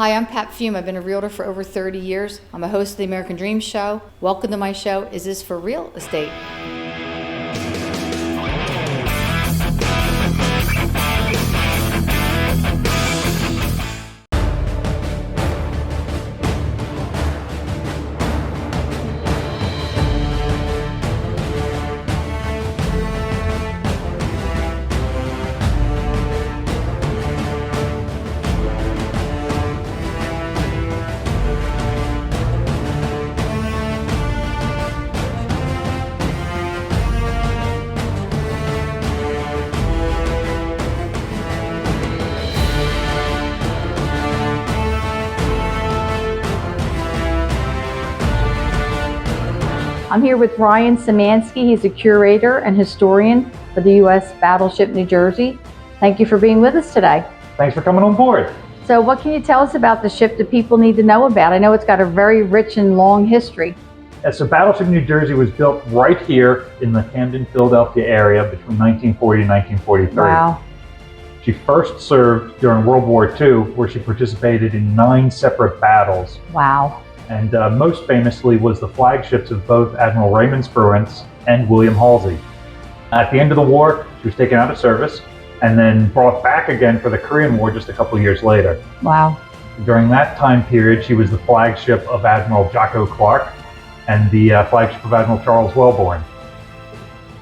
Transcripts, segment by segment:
Hi, I'm Pat Fiume. I've been a realtor for over 30 years. I'm a host of the American Dream Show. Welcome to my show, Is This for Real Estate? I'm here with Ryan Szimanski. He's a curator and historian for the U.S. Battleship, New Jersey. Thank you for being with us today. Thanks for coming on board. So what can you tell us about the ship that people need to know about? I know it's got a very rich and long history. Yeah, so Battleship New Jersey was built right here in the Camden, Philadelphia area between 1940 and 1943. Wow. She first served during World War II, where she participated in 9 separate battles. Wow. And most famously was the flagships of both Admiral Raymond Spruance and William Halsey. At the end of the war, she was taken out of service and then brought back again for the Korean War just a couple of years later. Wow. During that time period, she was the flagship of Admiral Jocko Clark and the flagship of Admiral Charles Wellborn.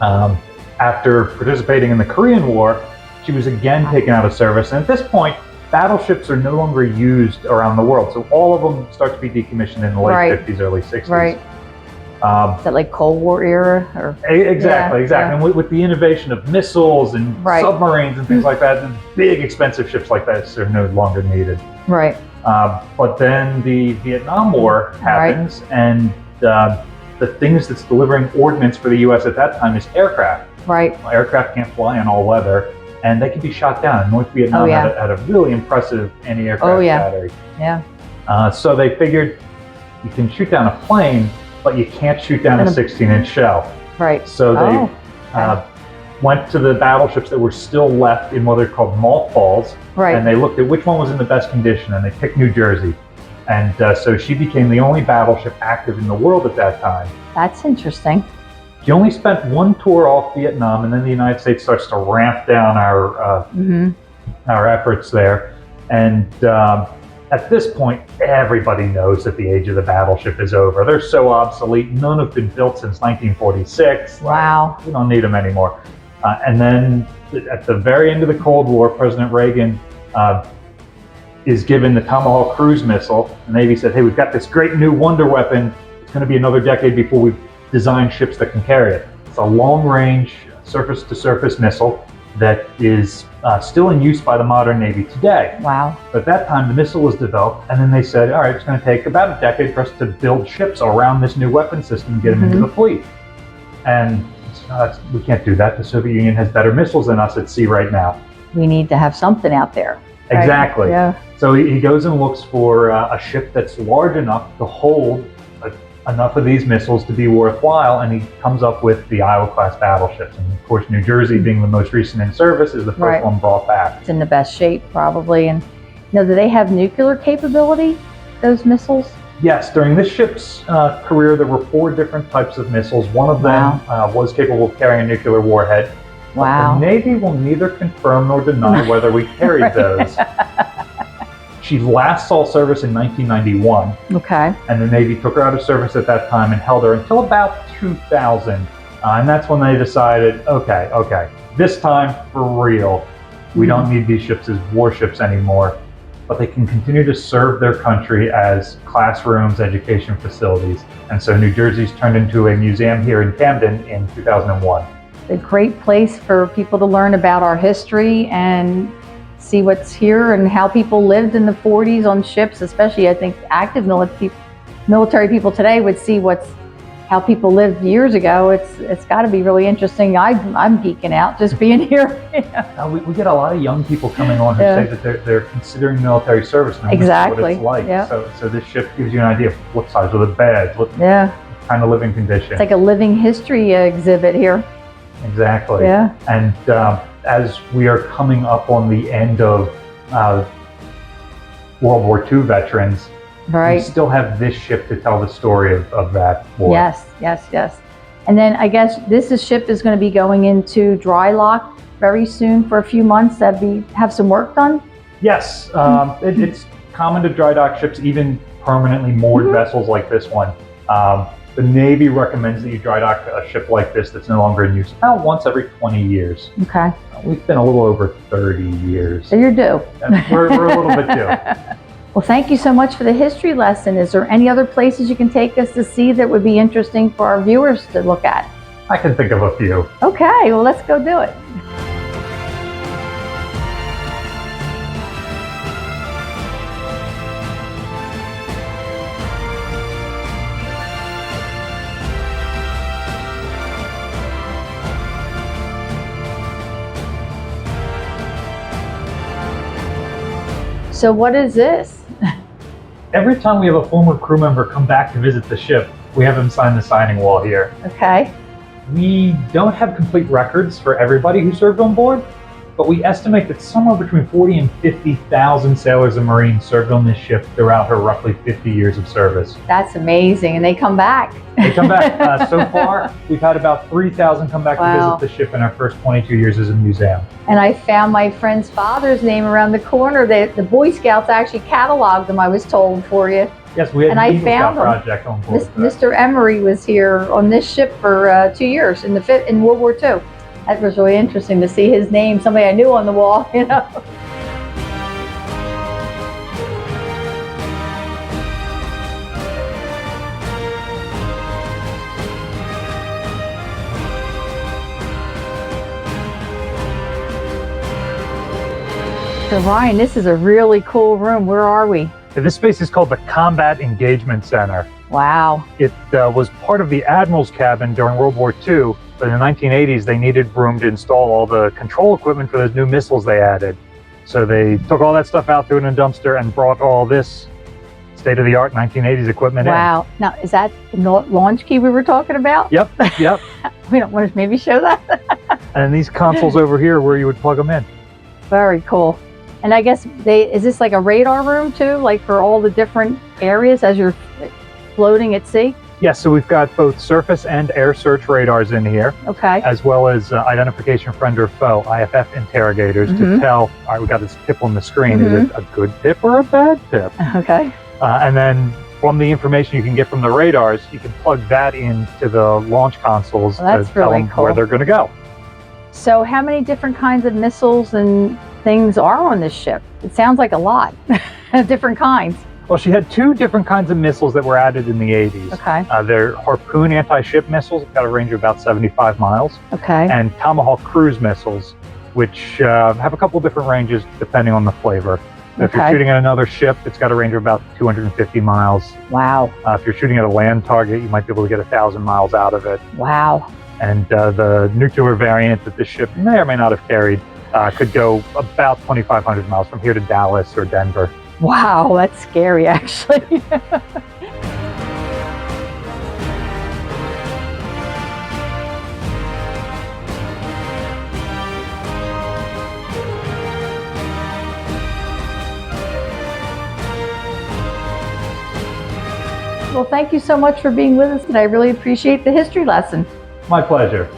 After participating in the Korean War, she was again taken out of service, and at this point, battleships are no longer used around the world, so all of them start to be decommissioned in the late 50s, early 60s. Right. Is that like Cold War era? Or? Exactly. And with the innovation of missiles and submarines and things like that, big expensive ships like that are no longer needed. Right. But then the Vietnam War happens, and the things that's delivering ordnance for the U.S. at that time is aircraft. Right. Well, aircraft can't fly in all weather, and they can be shot down. North Vietnam had a really impressive anti-aircraft battery. Yeah. So they figured you can shoot down a plane, but you can't shoot down a 16-inch shell. Right. So they went to the battleships that were still left in what are called mothballs, and they looked at which one was in the best condition, and they picked New Jersey. And so she became the only battleship active in the world at that time. That's interesting. She only spent one tour off Vietnam, and then the United States starts to ramp down our efforts there. And at this point, everybody knows that the age of the battleship is over. They're so obsolete. None have been built since 1946. Wow. We don't need them anymore. And then at the very end of the Cold War, President Reagan is given the Tomahawk cruise missile. The Navy said, hey, we've got this great new wonder weapon. It's going to be another decade before we've designed ships that can carry it. It's a long-range surface-to-surface missile that is still in use by the modern Navy today. Wow. But at that time, the missile was developed, and then they said, all right, it's going to take about a decade for us to build ships around this new weapon system and get them into the fleet. And we can't do that. The Soviet Union has better missiles than us at sea right now. We need to have something out there. Right? Exactly. Yeah. So he goes and looks for a ship that's large enough to hold enough of these missiles to be worthwhile, and he comes up with the Iowa-class battleships. And of course, New Jersey, being the most recent in service, is the first one brought back. It's in the best shape, probably. And do they have nuclear capability, those missiles? Yes, during this ship's career, there were 4 different types of missiles. One of them was capable of carrying a nuclear warhead. Wow. The Navy will neither confirm nor deny whether we carried those. She last saw service in 1991. Okay. And the Navy took her out of service at that time and held her until about 2000. And that's when they decided, okay, this time for real, we don't need these ships as warships anymore, but they can continue to serve their country as classrooms, education facilities. And so New Jersey's turned into a museum here in Camden in 2001. A great place for people to learn about our history and see what's here and how people lived in the 40s on ships, especially I think active military people today would see how people lived years ago. It's got to be really interesting. I'm geeking out just being here. We get a lot of young people coming on who say that they're considering military service and what it's like. So this ship gives you an idea of what size are the beds, what kind of living condition. It's like a living history exhibit here. Exactly. Yeah. And as we are coming up on the end of World War II veterans. We Right. still have this ship to tell the story of that war. Yes, yes, yes. And then I guess ship is going to be going into dry lock very soon for a few months. Have some work done. Yes, it's common to dry dock ships, even permanently moored vessels like this one. The Navy recommends that you dry dock a ship like this that's no longer in use about once every 20 years. Okay. We've been a little over 30 years. So you're due. We're a little bit due. Well, thank you so much for the history lesson. Is there any other places you can take us to see that would be interesting for our viewers to look at? I can think of a few. Okay, well, let's go do it. So what is this? Every time we have a former crew member come back to visit the ship, we have him sign the signing wall here. Okay. We don't have complete records for everybody who served on board, but we estimate that somewhere between 40 and 50,000 sailors and Marines served on this ship throughout her roughly 50 years of service. That's amazing, and they come back. They come back. So far, we've had about 3,000 come back to visit the ship in our first 22 years as a museum. And I found my friend's father's name around the corner. The Boy Scouts actually cataloged them, I was told, for you. Yes, we had and an I Eagle found Scout them. project on board. Mr. Emery was here on this ship for 2 years in World War II. That was really interesting to see his name, somebody I knew on the wall, you know. So Ryan, this is a really cool room. Where are we? This space is called the Combat Engagement Center. Wow. It was part of the Admiral's cabin during World War II, but in the 1980s they needed room to install all the control equipment for those new missiles they added. So they took all that stuff out, threw it in a dumpster, and brought all this state-of-the-art 1980s equipment in. Wow. Now, is that the launch key we were talking about? Yep, yep. We don't want to maybe show that? And these consoles over here where you would plug them in. Very cool. And I guess is this like a radar room too, like for all the different areas as you're floating at sea? Yes, so we've got both surface and air search radars in here. Okay. As well as identification friend or foe, IFF interrogators to tell, all right, we got this tip on the screen. Is it a good tip or a bad tip? Okay. And then from the information you can get from the radars, you can plug that into the launch consoles to tell them where they're going to go. So how many different kinds of missiles and things are on this ship? It sounds like a lot. Different kinds. Well, she had two different kinds of missiles that were added in the 80s. Okay. They're Harpoon anti-ship missiles, got a range of about 75 miles. Okay. And Tomahawk cruise missiles, which have a couple different ranges depending on the flavor. So if you're shooting at another ship, it's got a range of about 250 miles. Wow. If you're shooting at a land target, you might be able to get 1,000 miles out of it. Wow. And the nuclear variant that this ship may or may not have carried could go about 2,500 miles from here to Dallas or Denver. Wow, that's scary, actually. Well, thank you so much for being with us today. I really appreciate the history lesson. My pleasure.